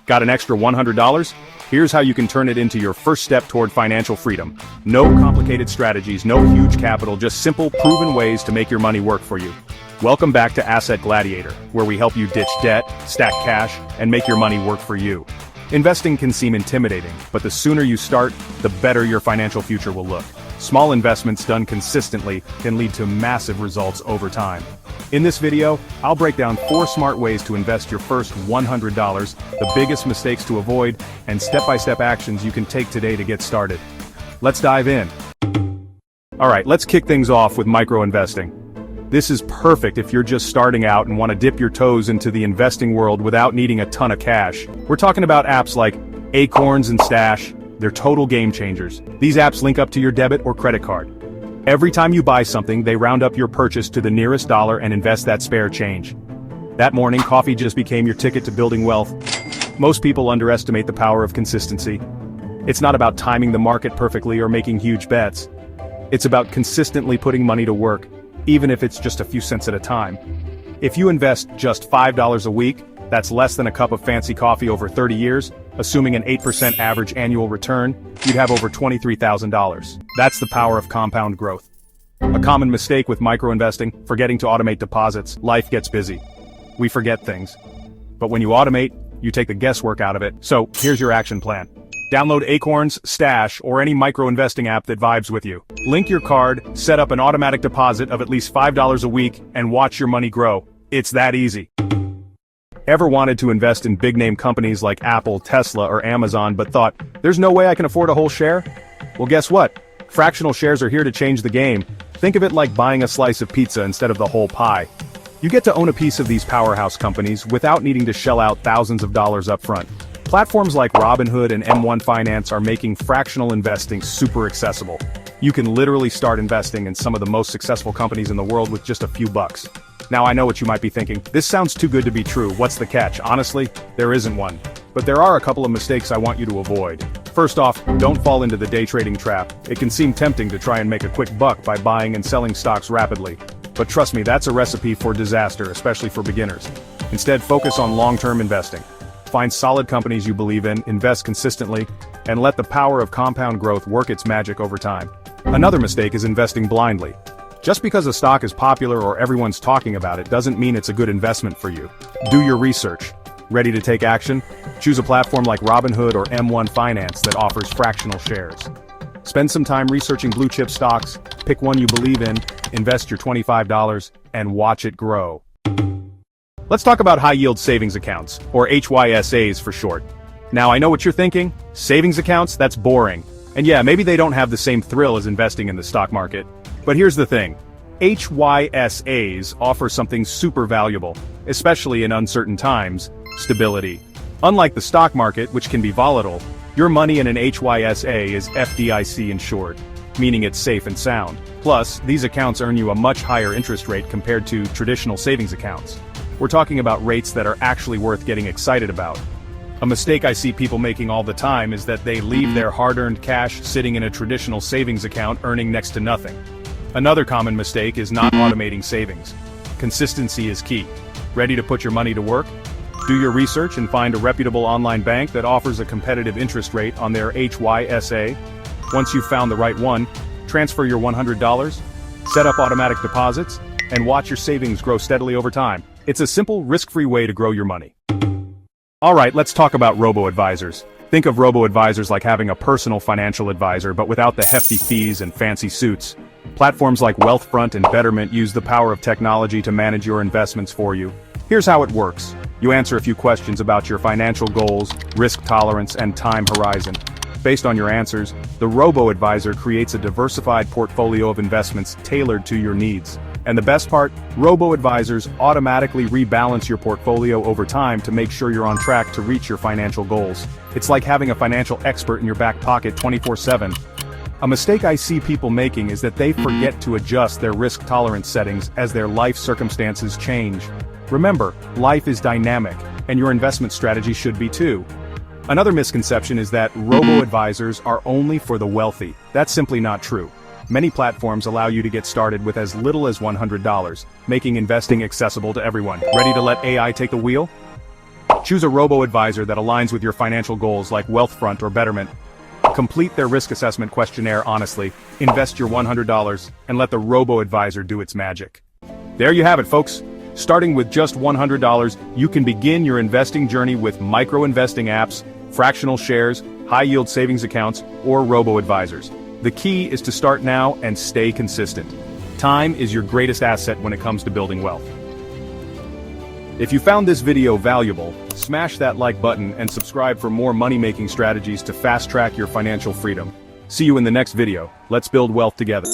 Got an extra $100? Here's how you can turn it into your first step toward financial freedom. No complicated strategies, no huge capital, just simple, proven ways to make your money work for you. Welcome back to Asset Gladiator, where we help you ditch debt, stack cash, and make your money work for you. Investing can seem intimidating, but the sooner you start, the better your financial future will look. Small investments done consistently can lead to massive results over time. In this video, I'll break down 4 smart ways to invest your first $100, the biggest mistakes to avoid, and step-by-step actions you can take today to get started. Let's dive in. Alright, let's kick things off with micro-investing. This is perfect if you're just starting out and want to dip your toes into the investing world without needing a ton of cash. We're talking about apps like Acorns and Stash. They're total game changers. These apps link up to your debit or credit card. Every time you buy something, they round up your purchase to the nearest dollar and invest that spare change. That morning, coffee just became your ticket to building wealth. Most people underestimate the power of consistency. It's not about timing the market perfectly or making huge bets. It's about consistently putting money to work, even if it's just a few cents at a time. If you invest just $5 a week, that's less than a cup of fancy coffee over 30 years, assuming an 8% average annual return, you'd have over $23,000. That's the power of compound growth. A common mistake with micro-investing, forgetting to automate deposits. Life gets busy. We forget things. But when you automate, you take the guesswork out of it. So, here's your action plan. Download Acorns, Stash, or any micro-investing app that vibes with you. Link your card, set up an automatic deposit of at least $5 a week, and watch your money grow. It's that easy. Ever wanted to invest in big-name companies like Apple, Tesla, or Amazon but thought, there's no way I can afford a whole share? Well, guess what? Fractional shares are here to change the game. Think of it like buying a slice of pizza instead of the whole pie. You get to own a piece of these powerhouse companies without needing to shell out thousands of dollars up front. Platforms like Robinhood and M1 Finance are making fractional investing super accessible. You can literally start investing in some of the most successful companies in the world with just a few bucks. Now I know what you might be thinking, this sounds too good to be true, what's the catch? Honestly, there isn't one. But there are a couple of mistakes I want you to avoid. First off, don't fall into the day trading trap. It can seem tempting to try and make a quick buck by buying and selling stocks rapidly. But trust me, that's a recipe for disaster, especially for beginners. Instead, focus on long-term investing. Find solid companies you believe in, invest consistently, and let the power of compound growth work its magic over time. Another mistake is investing blindly. Just because a stock is popular or everyone's talking about it doesn't mean it's a good investment for you. Do your research. Ready to take action? Choose a platform like Robinhood or M1 Finance that offers fractional shares. Spend some time researching blue-chip stocks, pick one you believe in, invest your $25, and watch it grow. Let's talk about high-yield savings accounts, or HYSAs for short. Now I know what you're thinking, savings accounts, that's boring. And yeah, maybe they don't have the same thrill as investing in the stock market. But here's the thing, HYSAs offer something super valuable, especially in uncertain times, stability. Unlike the stock market, which can be volatile, your money in an HYSA is FDIC insured, meaning it's safe and sound. Plus, these accounts earn you a much higher interest rate compared to traditional savings accounts. We're talking about rates that are actually worth getting excited about. A mistake I see people making all the time is that they leave their hard-earned cash sitting in a traditional savings account earning next to nothing. Another common mistake is not automating savings. Consistency is key. Ready to put your money to work? Do your research and find a reputable online bank that offers a competitive interest rate on their HYSA. Once you've found the right one, transfer your $100, set up automatic deposits, and watch your savings grow steadily over time. It's a simple, risk-free way to grow your money. Alright, let's talk about robo-advisors. Think of robo-advisors like having a personal financial advisor, but without the hefty fees and fancy suits. Platforms like Wealthfront and Betterment use the power of technology to manage your investments for you. Here's how it works. You answer a few questions about your financial goals, risk tolerance, and time horizon. Based on your answers, the robo-advisor creates a diversified portfolio of investments tailored to your needs. And the best part, robo-advisors automatically rebalance your portfolio over time to make sure you're on track to reach your financial goals. It's like having a financial expert in your back pocket 24/7. A mistake I see people making is that they forget to adjust their risk tolerance settings as their life circumstances change. Remember, life is dynamic, and your investment strategy should be too. Another misconception is that robo-advisors are only for the wealthy. That's simply not true. Many platforms allow you to get started with as little as $100, making investing accessible to everyone. Ready to let AI take the wheel? Choose a robo-advisor that aligns with your financial goals like Wealthfront or Betterment. Complete their risk assessment questionnaire honestly, invest your $100, and let the robo-advisor do its magic. There you have it, folks. Starting with just $100, you can begin your investing journey with micro-investing apps, fractional shares, high-yield savings accounts, or robo-advisors. The key is to start now and stay consistent. Time is your greatest asset when it comes to building wealth. If you found this video valuable, smash that like button and subscribe for more money-making strategies to fast-track your financial freedom. See you in the next video. Let's build wealth together.